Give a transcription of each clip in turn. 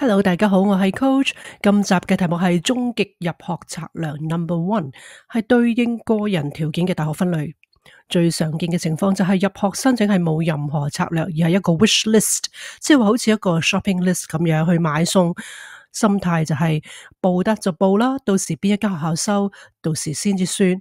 Hello，大家好，我係 Coach。今集嘅題目係終極入學策略 No.1，係對應個人條件嘅大學分類。最常見嘅情況就係入學申請係冇任何策略，而係一個 wish list，即係話好似一個 shopping list 咁樣去買餸。心態就係報得就報啦，到時邊一間學校收，到時先至算。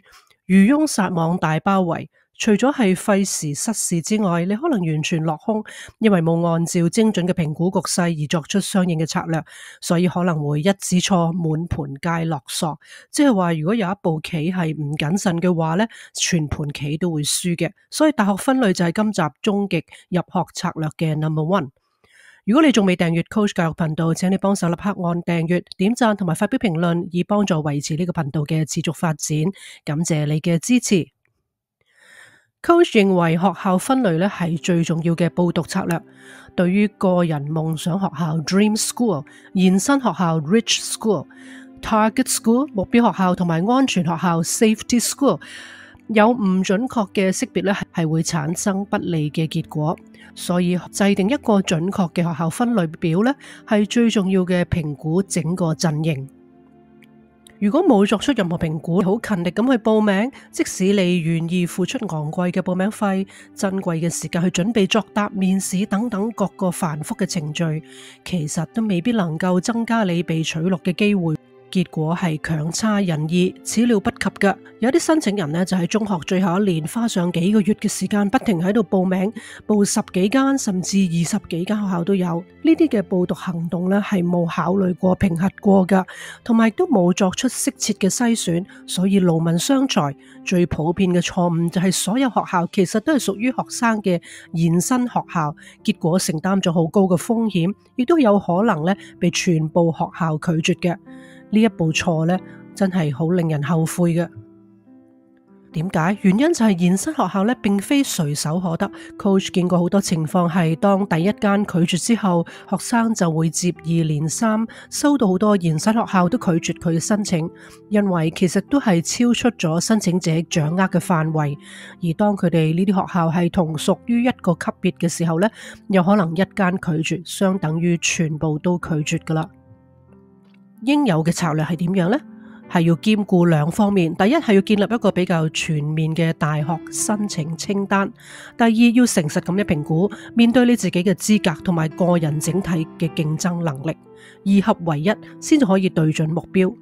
漁翁撒網大包圍，除咗係費時失事之外，你可能完全落空，因為冇按照精準嘅評估局勢而作出相應嘅策略，所以可能會一子錯，滿盤皆落索。即係話，如果有一步棋係唔謹慎嘅話呢，全盤棋都會輸嘅。所以大學分類就係今集終極入學策略嘅 No.1。如果你仲未訂閱 Coach 教育頻道，請你幫手立刻按訂閱、點讚同埋發表評論，以幫助維持呢個頻道嘅持續發展。感謝你嘅支持。Coach 認為學校分類咧係最重要嘅報讀策略。對於個人夢想學校 Dream School、延伸學校 Rich School、Target School 目標學校同埋安全學校 Safety School，有唔準確嘅識別咧係會產生不利嘅結果，所以制定一個準確嘅學校分類表咧係最重要嘅評估整個陣營。如果冇作出任何評估，好勤力咁去報名，即使你願意付出昂貴嘅報名費、珍貴嘅時間去準備作答、面試等等各個繁複嘅程序，其實都未必能夠增加你被取錄嘅機會。結果係強差人意，始料不及㗎。有啲申請人呢，就喺中學最後一年花上幾個月嘅時間，不停喺度報名，報10幾間甚至20幾間學校都有。呢啲嘅報讀行動呢，係冇考慮過、評核過㗎，同埋都冇作出適切嘅篩選，所以勞民傷財。最普遍嘅錯誤就係所有學校其實都係屬於學生嘅延伸學校，結果承擔咗好高嘅風險，亦都有可能呢被全部學校拒絕嘅。呢一步錯呢，真係好令人後悔嘅。點解？原因就係延伸學校呢並非隨手可得。Coach 見過好多情況係，當第一間拒絕之後，學生就會接二連三收到好多延伸學校都拒絕佢嘅申請，因為其實都係超出咗申請者掌握嘅範圍。而當佢哋呢啲學校係同屬於一個級別嘅時候呢，有可能一間拒絕相等於全部都拒絕㗎喇。應有嘅策略係點樣呢？係要兼顧兩方面。第一係要建立一個比較全面嘅大學申請清單。第二要誠實咁樣評估，面對你自己嘅資格同埋個人整體嘅競爭能力，二合為一先至可以對準目標。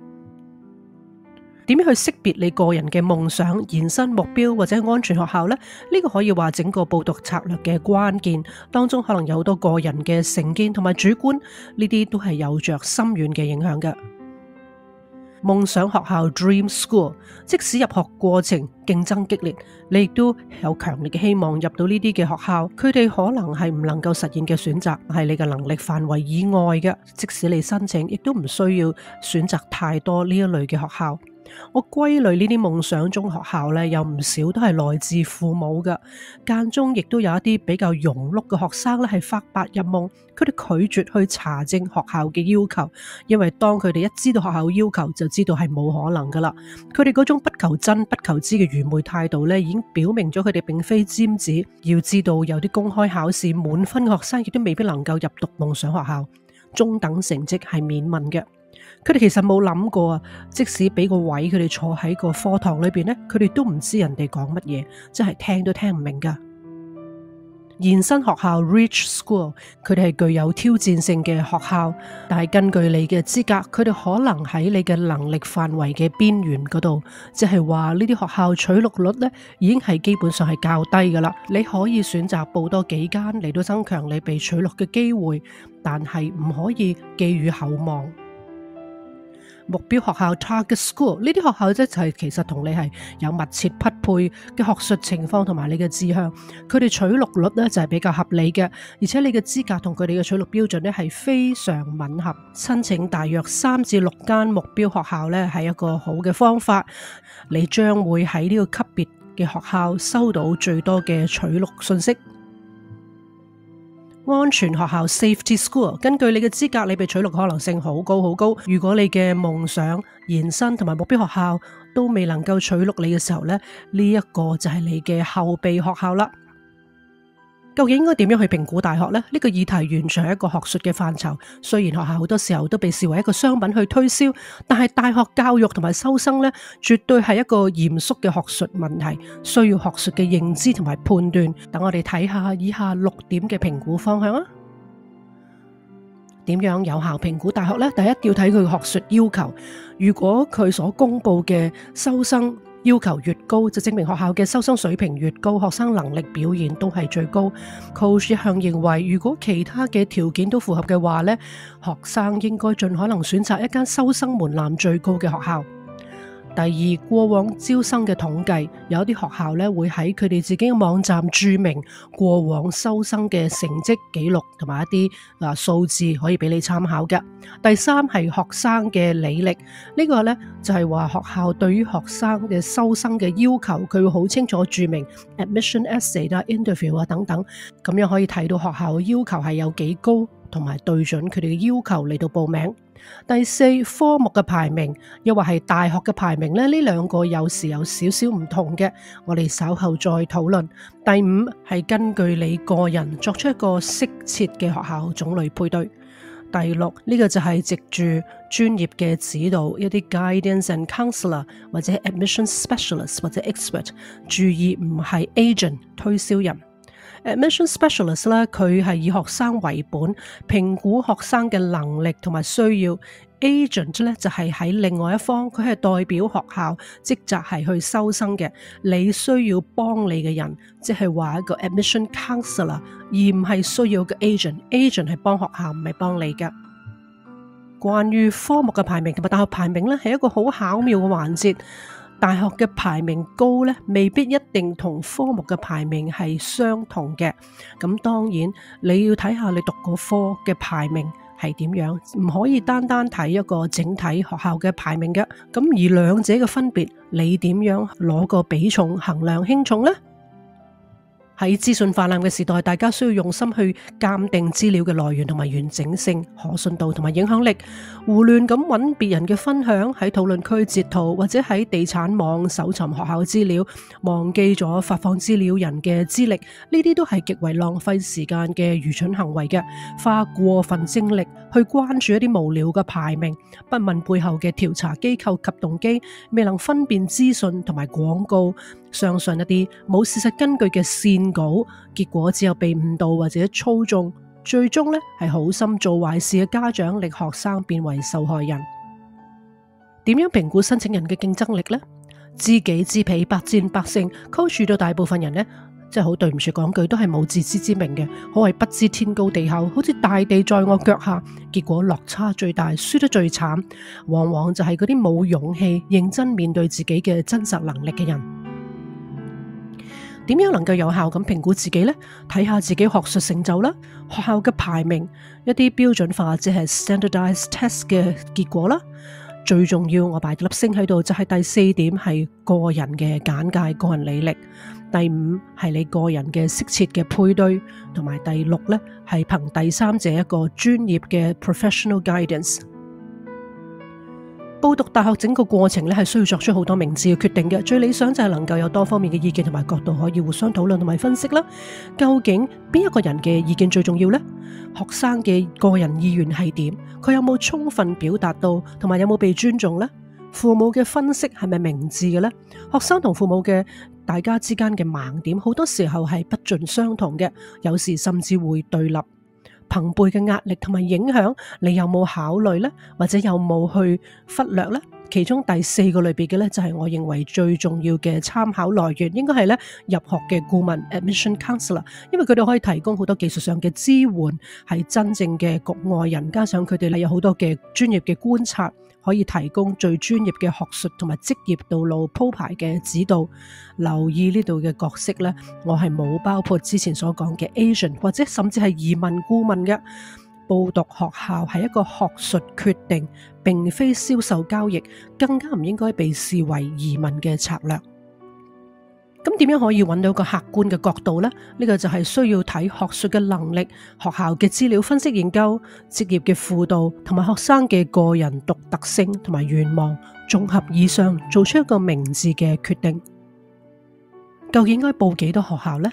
點樣去識別你個人嘅夢想、延伸目標或者安全學校呢？呢個可以話整個報讀策略嘅關鍵，當中可能有好多個人嘅成見同埋主觀，呢啲都係有着深遠嘅影響嘅。夢想學校 Dream School， 即使入學過程競爭激烈，你亦都有強烈嘅希望入到呢啲嘅學校，佢哋可能係唔能夠實現嘅選擇，係你嘅能力範圍以外嘅。即使你申請，亦都唔需要選擇太多呢一類嘅學校。我歸類呢啲夢想中學校呢，有唔少都係來自父母嘅，間中亦都有一啲比較庸碌嘅學生呢係發白日夢，佢哋拒絕去查證學校嘅要求，因為當佢哋一知道學校要求，就知道係冇可能噶啦。佢哋嗰種不求真不求知嘅愚昧態度呢，已經表明咗佢哋並非尖子。要知道有啲公開考試滿分嘅學生，亦都未必能夠入讀夢想學校，中等成績係免問嘅。佢哋其實冇諗過啊，即使俾個位佢哋坐喺個課堂裏邊呢，佢哋都唔知人哋講乜嘢，真係聽都聽唔明噶。延伸學校 Rich School， 佢哋係具有挑戰性嘅學校，但係根據你嘅資格，佢哋可能喺你嘅能力範圍嘅邊緣嗰度，即係話呢啲學校取錄率呢已經係基本上係較低噶啦。你可以選擇報多幾間嚟到增強你被取錄嘅機會，但係唔可以寄予厚望。目標學校 Target School， 呢啲學校就係其實同你係有密切匹配嘅學術情況同埋你嘅志向，佢哋取錄率呢就係比較合理嘅，而且你嘅資格同佢哋嘅取錄標準呢係非常吻合。申請大約3至6間目標學校呢係一個好嘅方法，你將會喺呢個級別嘅學校收到最多嘅取錄信息。安全學校 Safety School， 根據你嘅資格，你被取錄可能性好高好高。如果你嘅夢想、延伸同埋目標學校都未能夠取錄你嘅時候呢，呢一個就係你嘅後備學校啦。究竟應該點樣去評估大學呢？呢個議題完全係一個學術嘅範疇。雖然學校好多時候都被視為一個商品去推銷，但係大學教育同埋收生呢，絕對係一個嚴肅嘅學術問題，需要學術嘅認知同埋判斷。等我哋睇下以下6點嘅評估方向啊。點樣有效評估大學呢？第一，要睇佢學術要求。如果佢所公布嘅收生要求越高，就證明學校嘅收生水平越高，學生能力表現都係最高。Coach 一向認為，如果其他嘅條件都符合嘅話呢，學生應該盡可能選擇一間收生門檻最高嘅學校。第二，過往招生嘅統計，有啲學校咧會喺佢哋自己嘅網站註明過往收生嘅成績記錄同埋一啲數字可以俾你參考嘅。第三係學生嘅履歷，呢個咧就係話學校對於學生嘅收生嘅要求，佢會好清楚註明 admission essay 啊、interview 啊等等，咁樣可以睇到學校嘅要求係有幾高，同埋對準佢哋嘅要求嚟到報名。第四，科目嘅排名，又或係大學嘅排名咧，呢兩個有時有少少唔同嘅，我哋稍後再討論。第五係根據你個人作出一個適切嘅學校種類配對。第六，呢個就係藉住專業嘅指導，一啲 guidance and counselor 或者 admission specialist 或者 expert， 注意唔係 agent 推銷人。Admission specialist 咧，佢係以學生為本，評估學生嘅能力同埋需要。Agent 咧就係喺另外一方，佢係代表學校，職責係去收生嘅。你需要幫你嘅人，即係話一個 admission counselor， 而唔係需要嘅 agent。agent 係幫學校，唔係幫你嘅。關於科目嘅排名同埋大學排名咧，係一個好巧妙嘅環節。大學嘅排名高咧，未必一定同科目嘅排名係相同嘅。咁當然你要睇下你讀個科嘅排名係點樣，唔可以單單睇一個整體學校嘅排名嘅。咁而兩者嘅分別，你點樣攞個比重衡量輕重呢？喺資訊泛濫嘅時代，大家需要用心去鑑定資料嘅來源同埋完整性、可信度同埋影響力。胡亂咁揾別人嘅分享，喺討論區截圖，或者喺地產網搜尋學校資料，忘記咗發放資料人嘅資歷，呢啲都係極為浪費時間嘅愚蠢行為嘅。花過分精力去關注一啲無聊嘅排名，不問背後嘅調查機構及動機，未能分辨資訊同埋廣告，相信一啲冇事實根據嘅線稿，結果只有被誤導或者操縱，最終係好心做壞事嘅家長令學生變為受害人。點樣評估申請人嘅競爭力呢？知己知彼，百戰百勝。Coach 到大部分人呢，真係好對唔住講句，都係冇自知之明嘅，可謂不知天高地厚，好似大地在我腳下，結果落差最大，輸得最慘，往往就係嗰啲冇勇氣認真面對自己嘅真實能力嘅人。點樣能夠有效咁評估自己呢？睇下自己學術成就啦，學校嘅排名，一啲標準化即係 standardized test 嘅結果啦。最重要，我擺粒星喺度，就係第4點係個人嘅簡介、個人履歷。第5係你個人嘅適切嘅配對，同埋第6呢係憑第三者一個專業嘅 professional guidance。報讀大學整個過程咧係需要作出好多明智嘅決定嘅，最理想就係能夠有多方面嘅意見同埋角度可以互相討論同埋分析啦。究竟邊一個人嘅意見最重要呢？學生嘅個人意願係點？佢有冇充分表達到，同埋有冇被尊重呢？父母嘅分析係咪明智嘅呢？學生同父母嘅大家之間嘅盲點，好多時候係不盡相同嘅，有時甚至會對立。朋輩嘅壓力同埋影響，你有冇考慮呢？或者有冇去忽略呢？其中第4個類別嘅呢，就係我認為最重要嘅參考來源，應該係呢入學嘅顧問 admission counselor， 因為佢哋可以提供好多技術上嘅支援，係真正嘅局外人，加上佢哋有好多嘅專業嘅觀察，可以提供最專業嘅學術同埋職業道路鋪排嘅指導。留意呢度嘅角色呢，我係冇包括之前所講嘅 agent 或者甚至係移民顧問嘅。報讀學校係一個學術決定，並非銷售交易，更加唔應該被視為移民嘅策略。咁點樣可以揾到一個客觀嘅角度呢？呢個就係需要睇學術嘅能力、學校嘅資料分析研究、職業嘅輔導同埋學生嘅個人獨特性同埋願望，綜合以上做出一個明智嘅決定。究竟應該報幾多學校呢？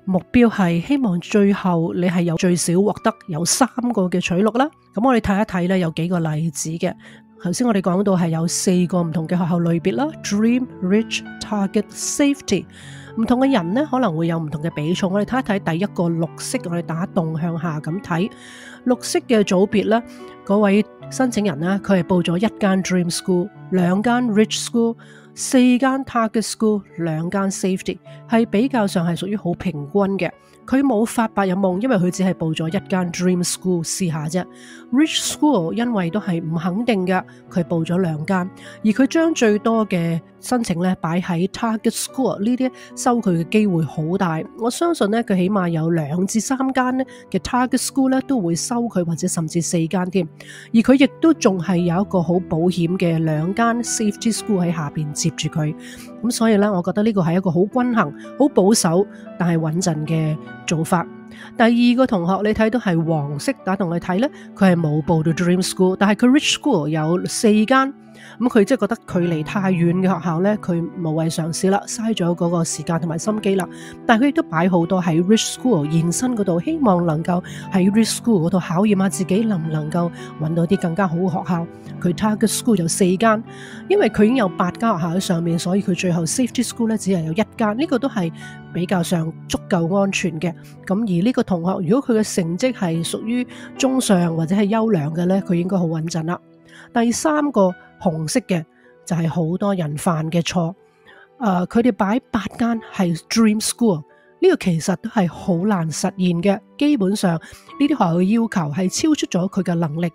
目標係希望最後你係有最少獲得有3個嘅取錄啦。咁我哋睇一睇咧，有幾個例子嘅。頭先我哋講到係有4個唔同嘅學校類別啦 ，Dream、Rich、Target、Safety。唔同嘅人呢可能會有唔同嘅比重。我哋睇一睇第一個綠色，我哋打動向下咁睇。綠色嘅組別呢，嗰位申請人呢，佢係報咗1間 Dream School、2間 Rich School、4間 Target School、2間 Safety， 係比較上係屬於好平均嘅。佢冇發白日夢，因為佢只係報咗1間 Dream School 試下啫。Rich School 因為都係唔肯定嘅，佢報咗2間，而佢將最多嘅申請咧擺喺 Target School 呢啲，收佢嘅機會好大。我相信咧佢起碼有2至3間咧嘅 Target School 咧都會收佢，或者甚至4間添。而佢亦都仲係有一個好保險嘅2間 Safety School 喺下邊接住佢。咁所以咧，我覺得呢個係一個好均衡、好保守但係穩陣嘅做法。第二個同學你睇到係黃色打同你睇咧，佢係冇報到 Dream School， 但係佢 Rich School 有4間。咁佢即係覺得距離太遠嘅學校咧，佢無謂嘗試啦，嘥咗嗰個時間同埋心機啦。但係佢亦都擺好多喺 Rich School 延伸嗰度，希望能夠喺 Rich School 嗰度考驗下自己能唔能夠揾到啲更加好嘅學校。佢 Target School 有4間，因為佢已經有8間學校喺上面，所以佢最後 Safety School 咧只係有1間。呢個都係比較上足夠安全嘅。咁而呢個同學如果佢嘅成績係屬於中上或者係優良嘅咧，佢應該好穩陣啦。第3個紅色嘅就係好多人犯嘅錯，佢哋擺8間係 Dream School， 呢個其實都係好難實現嘅。基本上呢啲學校嘅要求係超出咗佢嘅能力。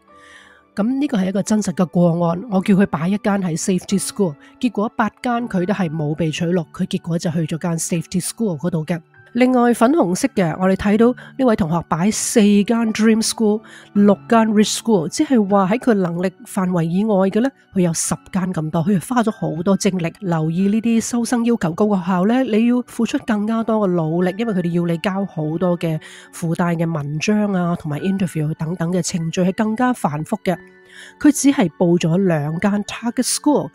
咁呢個係一個真實嘅個案，我叫佢擺1間喺 Safety School， 結果8間佢都係冇被取錄，佢結果就去咗間 Safety School 嗰度嘅。另外粉紅色嘅，我哋睇到呢位同學擺4間 Dream School、6間 Rich School， 即係話喺佢能力範圍以外嘅呢，佢有10間咁多。佢花咗好多精力留意呢啲收生要求高嘅學校呢，你要付出更加多嘅努力，因為佢哋要你交好多嘅附帶嘅文章啊，同埋 interview 等等嘅程序係更加繁複嘅。佢只係報咗2間 Target School。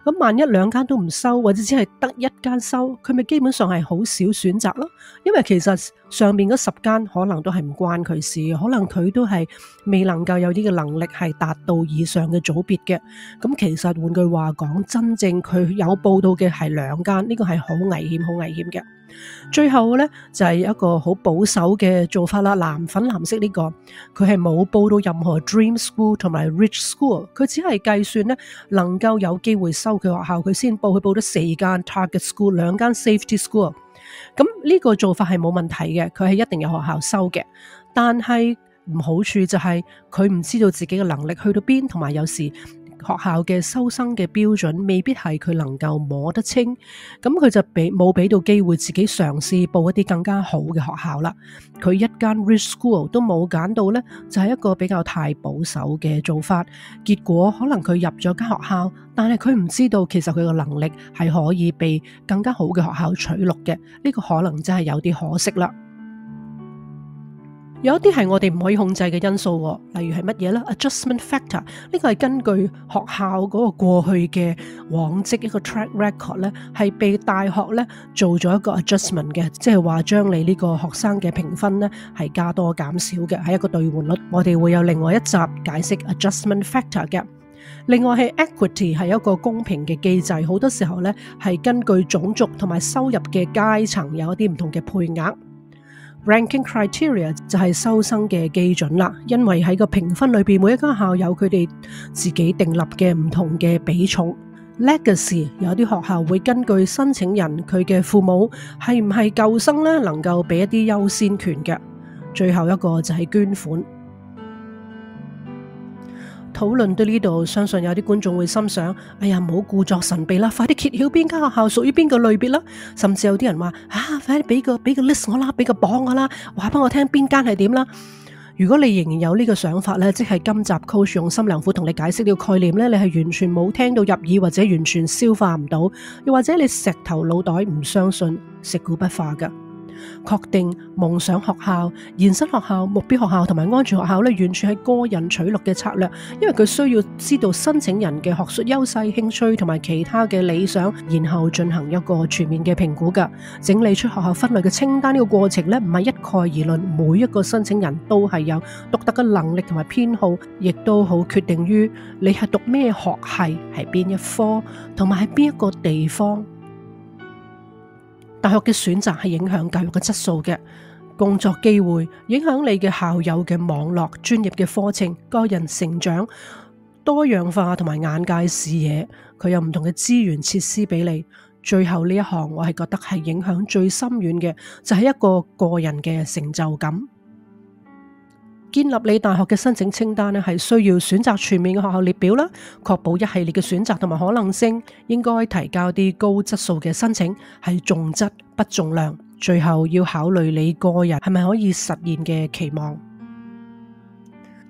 咁萬一2間都唔收，或者只係得1間收，佢咪基本上係好少選擇咯。因為其實上面嗰10間可能都係唔關佢事，可能佢都係未能夠有啲嘅能力係達到以上嘅組別嘅。咁其實換句話講，真正佢有報到嘅係2間，呢個係好危險、好危險嘅。最後呢，就係一個好保守嘅做法啦，粉藍色呢個，佢係冇報到任何 Dream School 同埋 Rich School， 佢只係計算呢能夠有機會收佢學校，佢先報。佢報咗4間 Target School、2間 Safety School， 咁呢個做法係冇問題嘅，佢係一定有學校收嘅。但係唔好處就係佢唔知道自己嘅能力去到邊，同埋有時學校嘅收生嘅標準未必係佢能夠摸得清，咁佢就冇俾到機會自己嘗試報一啲更加好嘅學校啦。佢1間 Rich School 都冇揀到呢，就係一個比較太保守嘅做法。結果可能佢入咗間學校，但係佢唔知道其實佢嘅能力係可以被更加好嘅學校取錄嘅，呢個可能真係有啲可惜啦。有一啲係我哋唔可以控制嘅因素，例如係乜嘢呢？ Adjustment factor 呢個係根據學校嗰個過去嘅往績一個 track record 呢，係被大學呢做咗一個 adjustment 嘅，即係話將你呢個學生嘅評分呢係加多減少嘅，係一個兌換率。我哋會有另外一集解釋 adjustment factor 嘅。另外係 equity 係一個公平嘅機制，好多時候呢係根據種族同埋收入嘅階層有一啲唔同嘅配額。Ranking criteria 就係收生嘅基準啦，因為喺個評分裏邊，每一間學校有佢哋自己訂立嘅唔同嘅比重。Legacy 有啲學校會根據申請人佢嘅父母係唔係舊生呢，能夠俾一啲優先權嘅。最後一個就係捐款。討論到呢度，相信有啲觀眾會心想：哎呀，唔好故作神秘啦，快啲揭曉邊間學校屬於邊個類別啦！甚至有啲人話：快啲俾個 list 我啦，俾個榜我啦，話俾我聽邊間係點啦！如果你仍然有呢個想法呢，即係今集 Coach 用心良苦同你解釋呢個概念呢，你係完全冇聽到入耳，或者完全消化唔到，又或者你石頭腦袋唔相信，食古不化噶。確定夢想學校、延伸學校、目標學校同埋安全學校完全係個人取錄嘅策略，因為佢需要知道申請人嘅學術優勢、興趣同埋其他嘅理想，然後進行一個全面嘅評估㗎。整理出學校分類嘅清單呢個過程唔係一概而論，每一個申請人都係有獨特嘅能力同埋偏好，亦都好決定於你係讀咩學系，係邊一科，同埋喺邊一個地方。大學嘅選擇係影響教育嘅質素嘅，工作機會影響你嘅校友嘅網絡、專業嘅課程、個人成長、多樣化同埋眼界視野，佢有唔同嘅資源設施俾你。最後呢一項我係覺得係影響最深遠嘅，就係一個個人嘅成就感。建立你大學嘅申請清單係需要選擇全面嘅學校列表啦，確保一系列嘅選擇同埋可能性，應該提交啲高質素嘅申請，係重質不重量。最後要考慮你個人係咪可以實現嘅期望。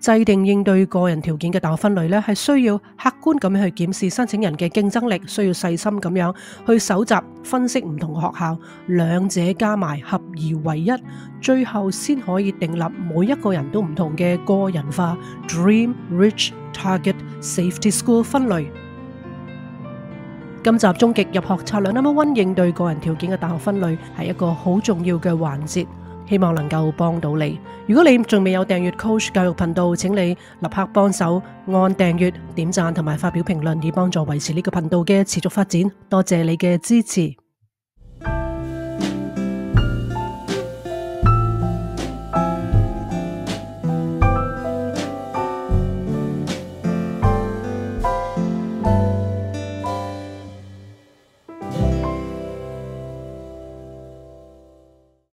制定應對個人條件嘅大學分類係需要客觀咁樣去檢視申請人嘅競爭力，需要細心咁樣去搜集分析唔同學校，兩者加埋合而為一，最後先可以訂立每一個人都唔同嘅個人化 Dream Rich Target Safety School 分類。今集終極入學策略 No.1 應對個人條件嘅大學分類係一個好重要嘅環節。希望能夠幫到你。如果你仲未有訂閱 Coach 教育頻道，請你立刻幫手按訂閱、點讚同埋發表評論，以幫助維持呢個頻道嘅持續發展。多謝你嘅支持。